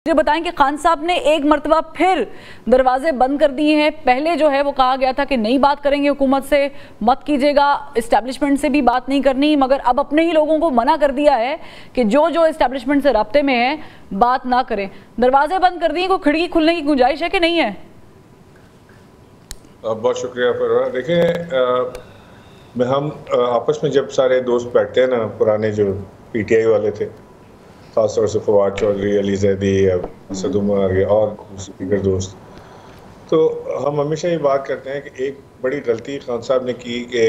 मुझे बताएं कि खान साहब ने एक मर्तबा फिर दरवाजे बंद कर दिए हैं। पहले जो है वो कहा गया था कि नहीं बात करेंगे हुकूमत से, मत कीजिएगा, इस्टेब्लिशमेंट से भी बात नहीं करनी, मगर अब अपने ही लोगों को मना कर दिया है कि जो जो इस्टेब्लिशमेंट से राब्ते में है बात ना करें। दरवाजे बंद कर दिए, कोई खिड़की खुलने की गुंजाइश है कि नहीं है? बहुत शुक्रिया फरवा। देखें, हम आपस में जब सारे दोस्त बैठते हैं ना, पुराने जो पीटीआई वाले थे, खासतौर से फवाद चौधरी, अली जैदी, असद उमर और दीगर दोस्त, तो हम हमेशा ये बात करते हैं कि एक बड़ी गलती खान साहब ने की कि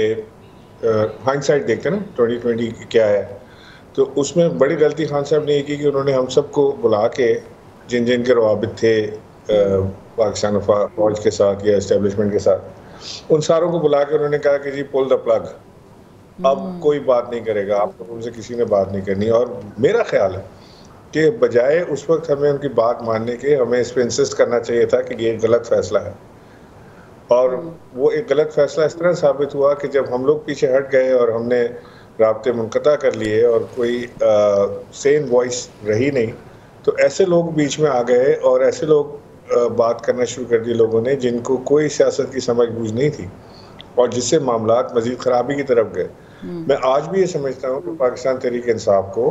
हाइंडसाइट देखते हैं ना 2020 क्या है, तो उसमें बड़ी गलती खान साहब ने ये की कि उन्होंने हम सबको बुला के जिन जिन के रवाबित थे पाकिस्तान फौज के साथ या इस्टेब्लिशमेंट के साथ, उन सारों को बुला के उन्होंने कहा कि जी पुल द प्लग, अब कोई बात नहीं करेगा, आप उनसे किसी ने बात नहीं करनी। और मेरा ख्याल है कि बजाय उस वक्त हमें उनकी बात मानने के, हमें इस पर इंसिस्ट करना चाहिए था कि ये गलत फैसला है। और वो एक गलत फैसला इस तरह साबित हुआ कि जब हम लोग पीछे हट गए और हमने राब्ते मुनक़ता कर लिए और कोई सेम वॉइस रही नहीं, तो ऐसे लोग बीच में आ गए और ऐसे लोग बात करना शुरू कर दिए लोगों ने जिनको कोई सियासत की समझ बूझ नहीं थी, और जिससे मामलात मजीद खराबी की तरफ गए। मैं आज भी ये समझता हूँ कि पाकिस्तान तहरीक इंसाफ को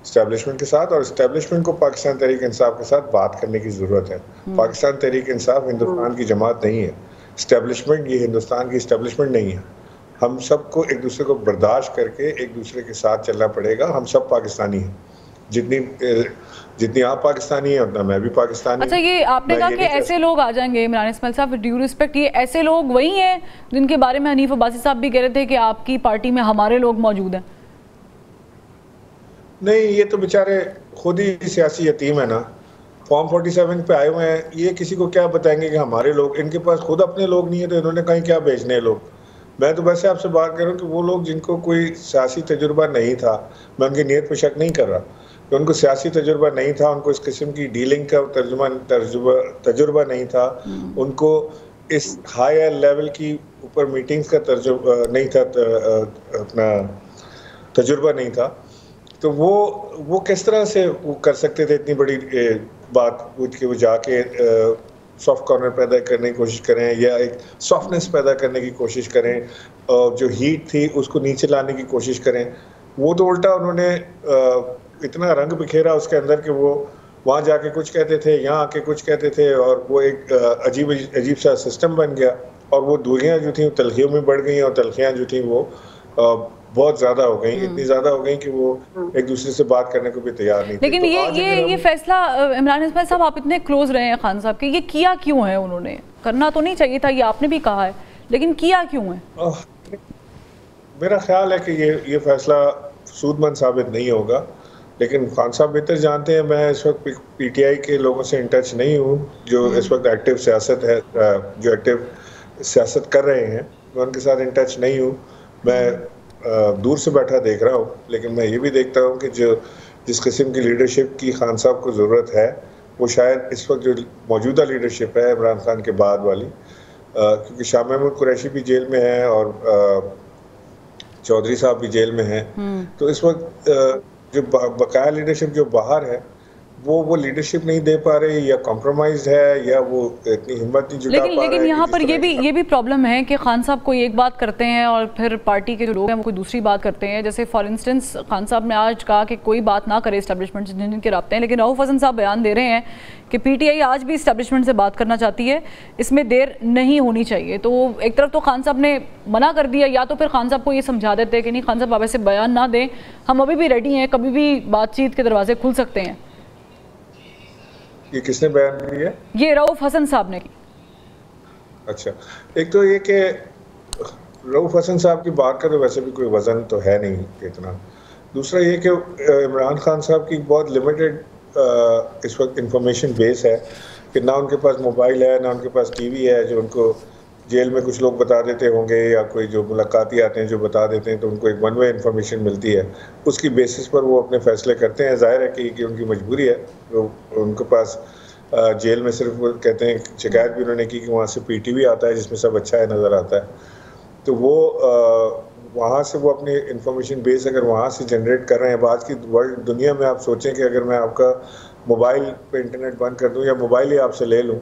इस्टेब्लिशमेंट के साथ और इस्टेब्लिशमेंट को पाकिस्तान तहरीक इंसाफ के साथ बात करने की ज़रूरत है। पाकिस्तान तहरीक इंसाफ हिंदुस्तान की जमात नहीं है, इस्टेब्लिशमेंट ये हिंदुस्तान की इस्टेब्लिशमेंट नहीं है। हम सबको एक दूसरे को बर्दाश्त करके एक दूसरे के साथ चलना पड़ेगा। हम सब पाकिस्तानी हैं, जितनी आप पाकिस्तानी हैं उतना मैं भी पाकिस्तानी। अच्छा, ये आपने कहा कि ऐसे लोग आ जाएंगे, इमरान इस्माइल साहब, ड्यू रिस्पेक्ट, ये ऐसे लोग वही हैं जिनके बारे में हनीफ अब्बासी साहब भी कह रहे थे कि आपकी पार्टी में हमारे लोग मौजूद हैं? नहीं, ये तो बेचारे खुद ही सियासी यतीम है ना, फॉर्म 47 पे आए हुए हैं। ये किसी को क्या बताएंगे कि हमारे लोग, इनके पास खुद अपने लोग नहीं है तो इन्होंने कहीं क्या भेजने हैं लोग। मैं तो वैसे आपसे बात कर रहा हूँ कि वो लोग जिनको कोई सियासी तजुर्बा नहीं था, मैं उनकी नीयत पर शक नहीं कर रहा, तो उनको सियासी तजुर्बा नहीं था, उनको इस किस्म की डीलिंग का तजुर्बा नहीं था, उनको इस हायर लेवल की ऊपर मीटिंग्स का तजुर्बा नहीं था, अपना तजुर्बा नहीं था, तो वो किस तरह से वो कर सकते थे इतनी बड़ी बात पूछ के वो जाके सॉफ्ट कॉर्नर पैदा करने की कोशिश करें या एक सॉफ्टनेस पैदा करने की कोशिश करें, जो हीट थी उसको नीचे लाने की कोशिश करें। वो तो उल्टा उन्होंने इतना रंग बिखेरा उसके अंदर कि वो वहाँ जाके कुछ कहते थे, यहाँ आके कुछ कहते थे, और वो एक अजीब सा सिस्टम बन गया। और वो दूरियाँ जो थी तलखियों में बढ़ गई और तलखियाँ जो थी वो बहुत ज़्यादा हो गई, इतनी ज़्यादा हो गई कि वो एक दूसरे से बात करने को भी तैयार नहीं थे। लेकिन तो ये फैसला इमरान इस्माइल साहब, आप इतने क्लोज रहे हैं खान साहब के, ये किया क्यों है? उन्होंने करना तो नहीं चाहिए था, ये आपने भी कहा है, लेकिन किया क्यों है? मेरा ख्याल है कि ये फैसला सूदमंद साबित नहीं होगा, लेकिन खान साहब बेहतर जानते हैं। मैं इस वक्त पीटीआई के लोगों से इन टच नहीं हूँ जो इस वक्त एक्टिव सियासत है, जो एक्टिव सियासत कर रहे हैं, मैं उनके साथ इन टच नहीं हूँ। मैं दूर से बैठा देख रहा हूँ, लेकिन मैं ये भी देखता हूँ कि जिस किस्म की लीडरशिप की खान साहब को ज़रूरत है, वो शायद इस वक्त जो मौजूदा लीडरशिप है इमरान खान के बाद वाली, क्योंकि शाह महमूद कुरैशी भी जेल में है और चौधरी साहब भी जेल में हैं, तो इस वक्त जो बकाया लीडरशिप जो बाहर है वो लीडरशिप नहीं दे पा रही, या कॉम्प्रोमाइज है, या वो इतनी हिम्मत नहीं जुटा पा रहे। लेकिन यहाँ पर ये भी प्रॉब्लम है कि खान साहब कोई एक बात करते हैं और फिर पार्टी के जो लोग हैं वो कोई दूसरी बात करते हैं। जैसे फॉर इंस्टेंस खान साहब ने आज कहा कि कोई बात ना करे इस्टेब्लिशमेंट से जिनके राब्ते हैं, लेकिन रऊफ हसन साहब बयान दे रहे हैं कि पीटीआई आज भी इस्टेब्लिशमेंट से बात करना चाहती है, इसमें देर नहीं होनी चाहिए। तो एक तरफ तो खान साहब ने मना कर दिया, या तो फिर खान साहब को ये समझा देते कि नहीं खान साहब आप ऐसे बयान ना दें, हम अभी भी रेडी हैं, कभी भी बातचीत के दरवाजे खुल सकते हैं। ये किसने बयान दिया? ये रऊफ हसन साहब ने की। अच्छा, एक तो ये कि रऊफ हसन साहब की बात का तो वैसे भी कोई वजन तो है नहीं इतना। दूसरा ये कि इमरान खान साहब की बहुत लिमिटेड इस वक्त इंफॉर्मेशन बेस है कि ना उनके पास मोबाइल है, ना उनके पास टीवी है, जो उनको जेल में कुछ लोग बता देते होंगे, या कोई जो मुलाकाती आते हैं जो बता देते हैं, तो उनको एक वन वे इंफॉर्मेशन मिलती है, उसकी बेसिस पर वो अपने फैसले करते हैं। जाहिर है कि उनकी मजबूरी है, तो उनके पास जेल में सिर्फ वो कहते हैं, शिकायत भी उन्होंने की कि वहाँ से पीटीवी आता है जिसमें सब अच्छा है नज़र आता है, तो वो वहाँ से वो अपनी इंफॉर्मेशन बेस अगर वहाँ से जनरेट कर रहे हैं। आज की वर्ल्ड दुनिया में आप सोचें कि अगर मैं आपका मोबाइल पे इंटरनेट बंद कर दूं या मोबाइल ही आपसे ले लूं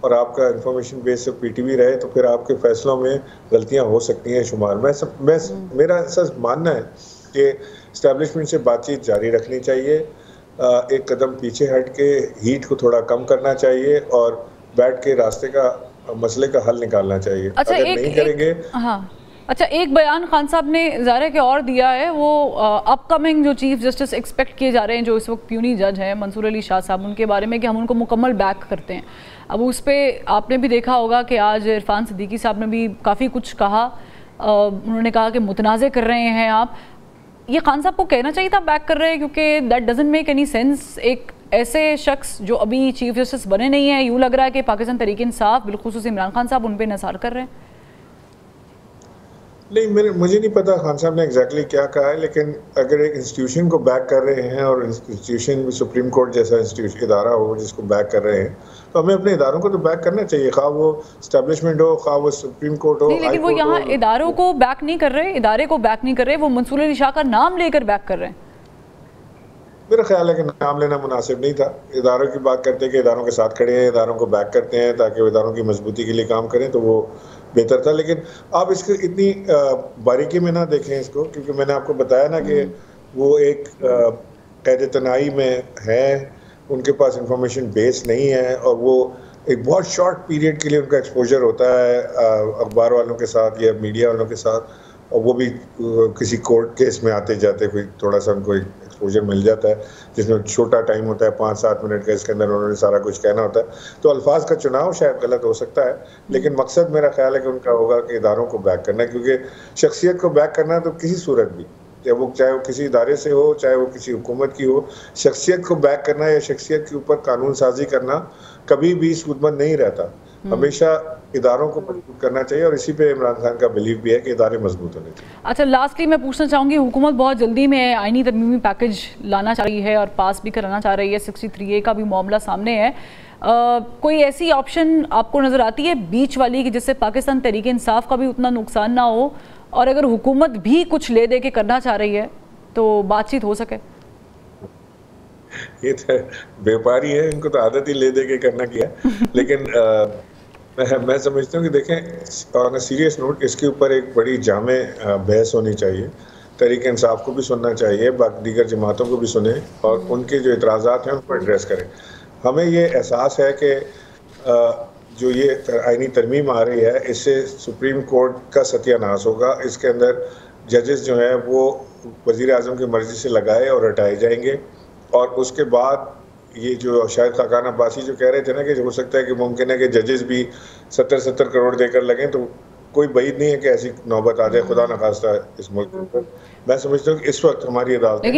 और आपका इंफॉर्मेशन बेस से पीटीवी रहे, तो फिर आपके फैसलों में गलतियां हो सकती हैं शुमार। मेरा ऐसा मानना है कि इस्टेब्लिशमेंट से बातचीत जारी रखनी चाहिए, एक कदम पीछे हट के हीट को थोड़ा कम करना चाहिए और बैठ के रास्ते का मसले का हल निकालना चाहिए। अच्छा, अगर नहीं करेंगे। हाँ, अच्छा, एक बयान खान साहब ने ज़ाहिर के और दिया है, वो अपकमिंग जो चीफ जस्टिस एक्सपेक्ट किए जा रहे हैं, जो इस वक्त प्यूनी जज हैं मंसूर अली शाह साहब, उनके बारे में कि हम उनको मुकम्मल बैक करते हैं। अब उस पर आपने भी देखा होगा कि आज इरफान सिद्दीकी साहब ने भी काफ़ी कुछ कहा। उन्होंने कहा कि मुतनाज़े कर रहे हैं आप। ये खान साहब को कहना चाहिए था बैक कर रहे हैं, क्योंकि that doesn't make any sense. एक ऐसे शख्स जो अभी चीफ जस्टिस बने नहीं हैं, यूँ लग रहा है कि पाकिस्तान तहरीक इंसाफ बिलखुसूस इमरान खान साहब उन पर निसार कर रहे हैं। नहीं, मुझे नहीं पता खान साहब ने एग्जैक्टली क्या कहा है, लेकिन अगर एक इंस्टीट्यूशन को बैक कर रहे हैं और इंस्टीट्यूशन सुप्रीम कोर्ट जैसा इंस्टीट्यूशन इदारा हो जिसको बैक कर रहे हैं, तो हमें अपने इदारों को तो बैक करना चाहिए, खा वो एस्टेब्लिशमेंट हो, खा वो सुप्रीम कोर्ट हो। नहीं, लेकिन वो यहाँ इदारों को बैक नहीं कर रहे, इदारे को बैक नहीं कर रहे, वो मंसूर अली शाह का नाम लेकर बैक कर रहे हैं। मेरा ख्याल है कि नाम लेना मुनासिब नहीं था। इदारों की बात करते हैं कि इदारों के साथ खड़े हैं, इदारों को बैक करते हैं ताकि वो इदारों की मजबूती के लिए काम करें, तो वो बेहतर था। लेकिन आप इसको इतनी बारीकी में ना देखें इसको, क्योंकि मैंने आपको बताया ना कि वो एक कैद तनाई में है, उनके पास इंफॉर्मेशन बेस नहीं है और वो एक बहुत शॉर्ट पीरियड के लिए उनका एक्सपोजर होता है अखबार वालों के साथ या मीडिया वालों के साथ, और वो भी किसी कोर्ट केस में आते जाते कोई थोड़ा सा उनको एक्सपोजर मिल जाता है, जिसमें छोटा टाइम होता है 5-7 मिनट का, इसके अंदर उन्होंने सारा कुछ कहना होता है। तो अल्फाज का चुनाव शायद गलत हो सकता है, लेकिन मकसद मेरा ख्याल है कि उनका होगा कि इदारों को बैक करना, क्योंकि शख्सियत को बैक करना तो किसी सूरत भी, चाहे वो किसी इदारे से हो, चाहे वो किसी हुकूमत की हो, शख्सियत को बैक करना या शख्सियत के ऊपर कानून साजी करना कभी भी सूदमंद नहीं रहता। हमेशा इदारों को मजबूत करना चाहिए और इसी पे इमरान खान का बिलीव भी है कि इदारे मजबूत होने चाहिए। अच्छा, लास्टली मैं पूछना चाहूँगी, हुकूमत बहुत जल्दी में आईनी तरमीमी पैकेज लाना चाह रही है और पास भी कराना चाह रही है, 63A का भी मामला सामने है। कोई ऐसी ऑप्शन आपको नज़र आती है बीच वाली कि जिससे पाकिस्तान तहरीक इंसाफ का भी उतना नुकसान ना हो, और अगर हुकूमत भी कुछ ले दे के करना चाह रही है तो बातचीत हो सके? ये तो व्यापारी है, इनको तो आदत ही ले दे के करना किया। लेकिन मैं समझता हूँ कि देखें, ऑन अ सीरियस नोट, इसके ऊपर एक बड़ी जामे बहस होनी चाहिए। तहरीक इंसाफ को भी सुनना चाहिए, बाकी दीगर जमातों को भी सुने और उनके जो इतराज़ात हैं उनको एड्रेस करें। हमें ये एहसास है कि जो ये आईनी तरमीम आ रही है, इससे सुप्रीम कोर्ट का सत्यानाश होगा। इसके अंदर जजेस जो हैं वो वज़ीर आज़म की मर्ज़ी से लगाए और हटाए जाएंगे, और उसके बाद ये जो शायद खाकान अब्बासी जो कह रहे थे ना कि हो सकता है कि मुमकिन है कि जजेस भी 70-70 करोड़ देकर लगें, तो कोई बईद नहीं है कि ऐसी नौबत आ जाए, खुदा न खास्ता, इस मुल्क पर। मैं समझता हूँ कि इस वक्त हमारी अदालत